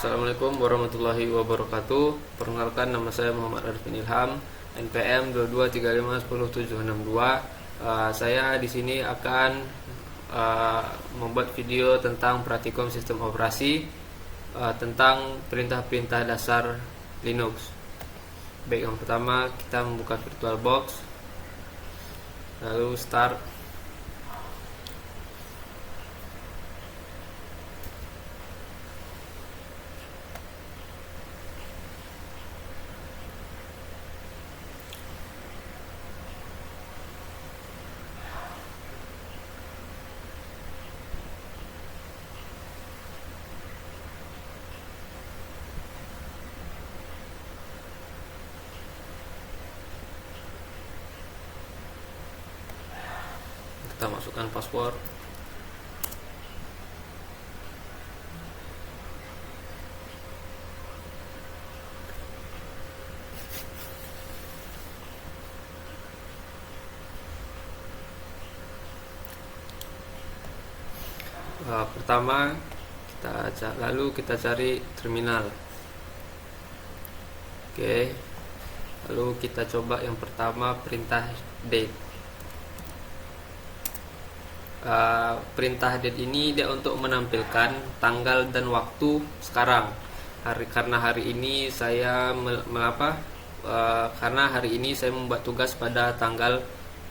Assalamualaikum warahmatullahi wabarakatuh. Perkenalkan, nama saya Muhammad Arifin Ilham, NPM 22351072. Saya di sini akan membuat video tentang praktikum sistem operasi tentang perintah-perintah dasar Linux. Baik, yang pertama kita membuka VirtualBox, lalu start. Kita masukkan password. Pertama lalu kita cari terminal. Oke. Lalu kita coba yang pertama, perintah date. Perintah date ini dia untuk menampilkan tanggal dan waktu sekarang. Karena hari ini saya karena hari ini saya membuat tugas pada tanggal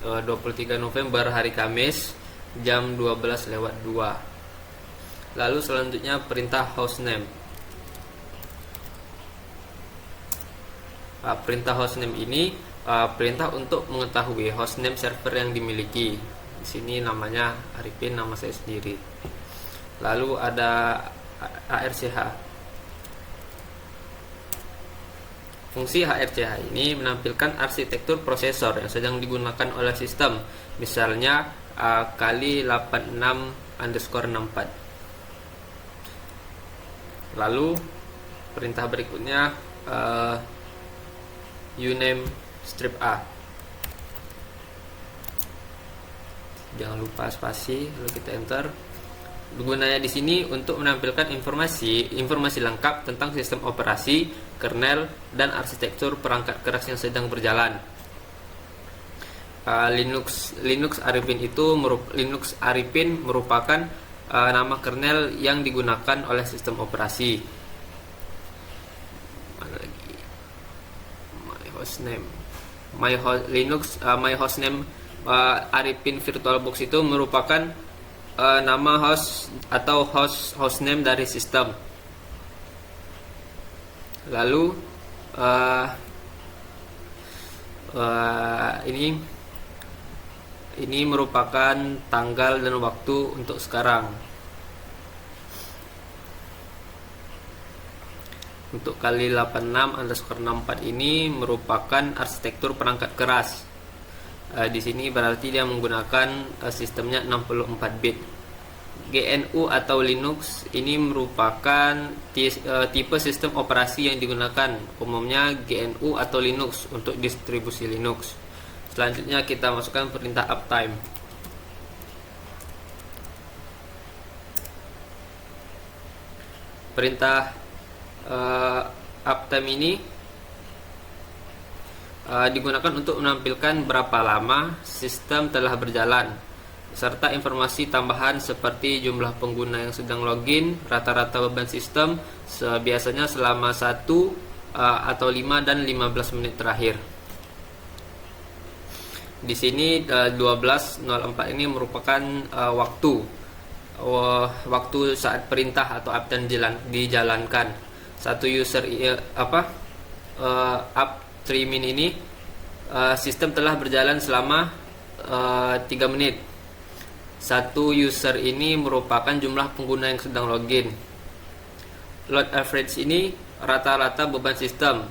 23 November hari Kamis jam 12:02. Lalu selanjutnya perintah hostname. Perintah hostname ini perintah untuk mengetahui hostname server yang dimiliki. Di sini namanya Arifin, nama saya sendiri. Lalu ada ARCH. Fungsi HRCH ini menampilkan arsitektur prosesor yang sedang digunakan oleh sistem, misalnya kali 86_64. Lalu perintah berikutnya uname strip A. Jangan lupa spasi, lalu kita enter. Gunanya di sini untuk menampilkan informasi lengkap tentang sistem operasi, kernel, dan arsitektur perangkat keras yang sedang berjalan. Linux Arifin merupakan nama kernel yang digunakan oleh sistem operasi. Mana lagi? My hostname Arifin VirtualBox itu merupakan nama host atau hostname dari sistem. Lalu ini merupakan tanggal dan waktu untuk sekarang. Untuk kali 86_64 ini merupakan arsitektur perangkat keras. Di sini berarti dia menggunakan sistemnya 64 bit. GNU atau Linux ini merupakan tipe sistem operasi yang digunakan, umumnya GNU atau Linux untuk distribusi Linux. Selanjutnya kita masukkan perintah uptime. Perintah uptime ini digunakan untuk menampilkan berapa lama sistem telah berjalan, serta informasi tambahan seperti jumlah pengguna yang sedang login, rata-rata beban sistem, biasanya selama 1 atau 5 dan 15 menit terakhir. Di sini 12:04 ini merupakan waktu saat perintah atau uptime dijalankan. Satu user upstream ini sistem telah berjalan selama 3 menit. Satu user ini merupakan jumlah pengguna yang sedang login. Load average ini rata-rata beban sistem.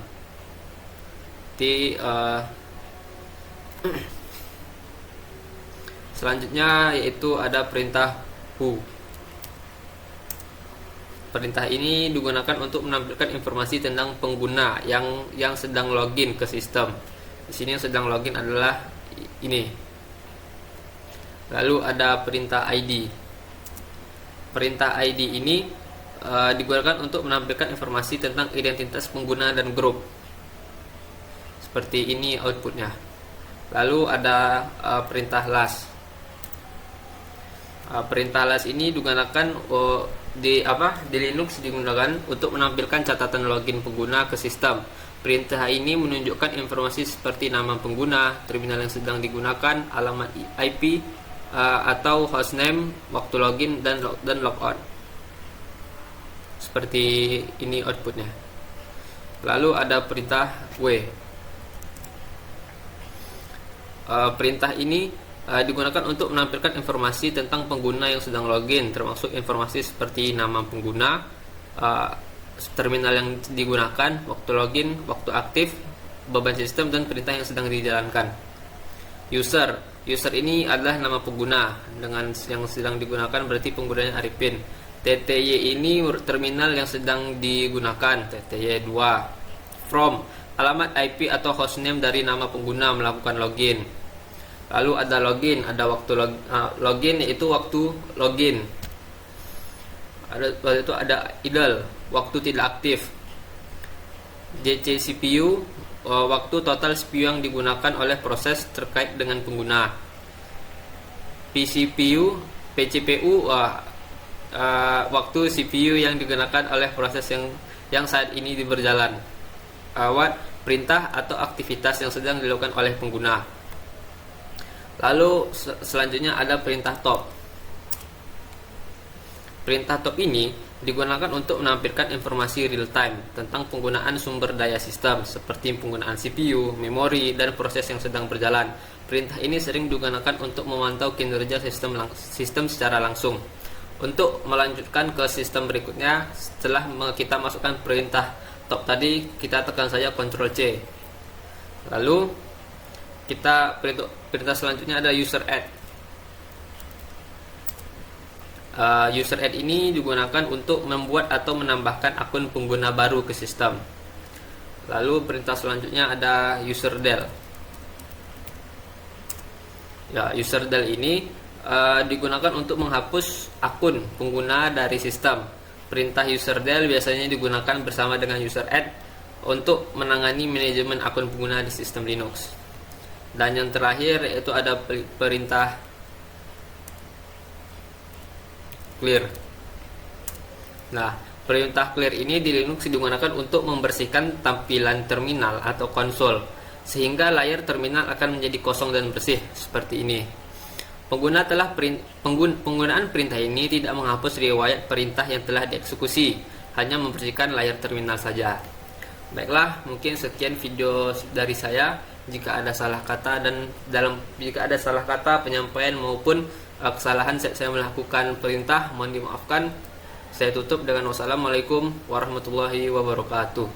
Selanjutnya yaitu ada perintah who. Perintah ini digunakan untuk menampilkan informasi tentang pengguna yang sedang login ke sistem. Di sini yang sedang login adalah ini. Lalu ada perintah ID. Perintah ID ini digunakan untuk menampilkan informasi tentang identitas pengguna dan grup. Seperti ini outputnya. Lalu ada perintah last. Perintah last ini digunakan di Linux digunakan untuk menampilkan catatan login pengguna ke sistem. Perintah ini menunjukkan informasi seperti nama pengguna, terminal yang sedang digunakan, alamat IP atau hostname, waktu login dan logout. Seperti ini outputnya. Lalu ada perintah W. Perintah ini digunakan untuk menampilkan informasi tentang pengguna yang sedang login, termasuk informasi seperti nama pengguna, terminal yang digunakan, waktu login, waktu aktif, beban sistem, dan perintah yang sedang dijalankan. User ini adalah nama pengguna dengan yang sedang digunakan, berarti penggunanya Arifin. TTY ini terminal yang sedang digunakan, TTY 2. From, alamat IP atau hostname dari nama pengguna melakukan login. Lalu ada login, ada waktu login yaitu waktu login. Ada idle, waktu tidak aktif. DC CPU, waktu total CPU yang digunakan oleh proses terkait dengan pengguna. PCPU, waktu CPU yang digunakan oleh proses yang saat ini berjalan. Perintah atau aktivitas yang sedang dilakukan oleh pengguna. Lalu selanjutnya ada perintah top. Perintah top ini digunakan untuk menampilkan informasi real time tentang penggunaan sumber daya sistem seperti penggunaan CPU, memori, dan proses yang sedang berjalan. Perintah ini sering digunakan untuk memantau kinerja sistem secara langsung. Untuk melanjutkan ke sistem berikutnya, setelah kita masukkan perintah top tadi, kita tekan saja Ctrl C. Lalu perintah selanjutnya ada user add. User add ini digunakan untuk membuat atau menambahkan akun pengguna baru ke sistem. Lalu perintah selanjutnya ada userdel. Userdel ini digunakan untuk menghapus akun pengguna dari sistem. Perintah userdel biasanya digunakan bersama dengan user add untuk menangani manajemen akun pengguna di sistem Linux. Dan yang terakhir yaitu ada perintah clear. Nah, perintah clear ini di Linux digunakan untuk membersihkan tampilan terminal atau konsol sehingga layar terminal akan menjadi kosong dan bersih seperti ini. Penggunaan perintah ini tidak menghapus riwayat perintah yang telah dieksekusi, hanya membersihkan layar terminal saja. Baiklah, mungkin sekian video dari saya. Jika ada salah kata penyampaian maupun kesalahan saya melakukan perintah, mohon dimaafkan. Saya tutup dengan wassalamualaikum warahmatullahi wabarakatuh.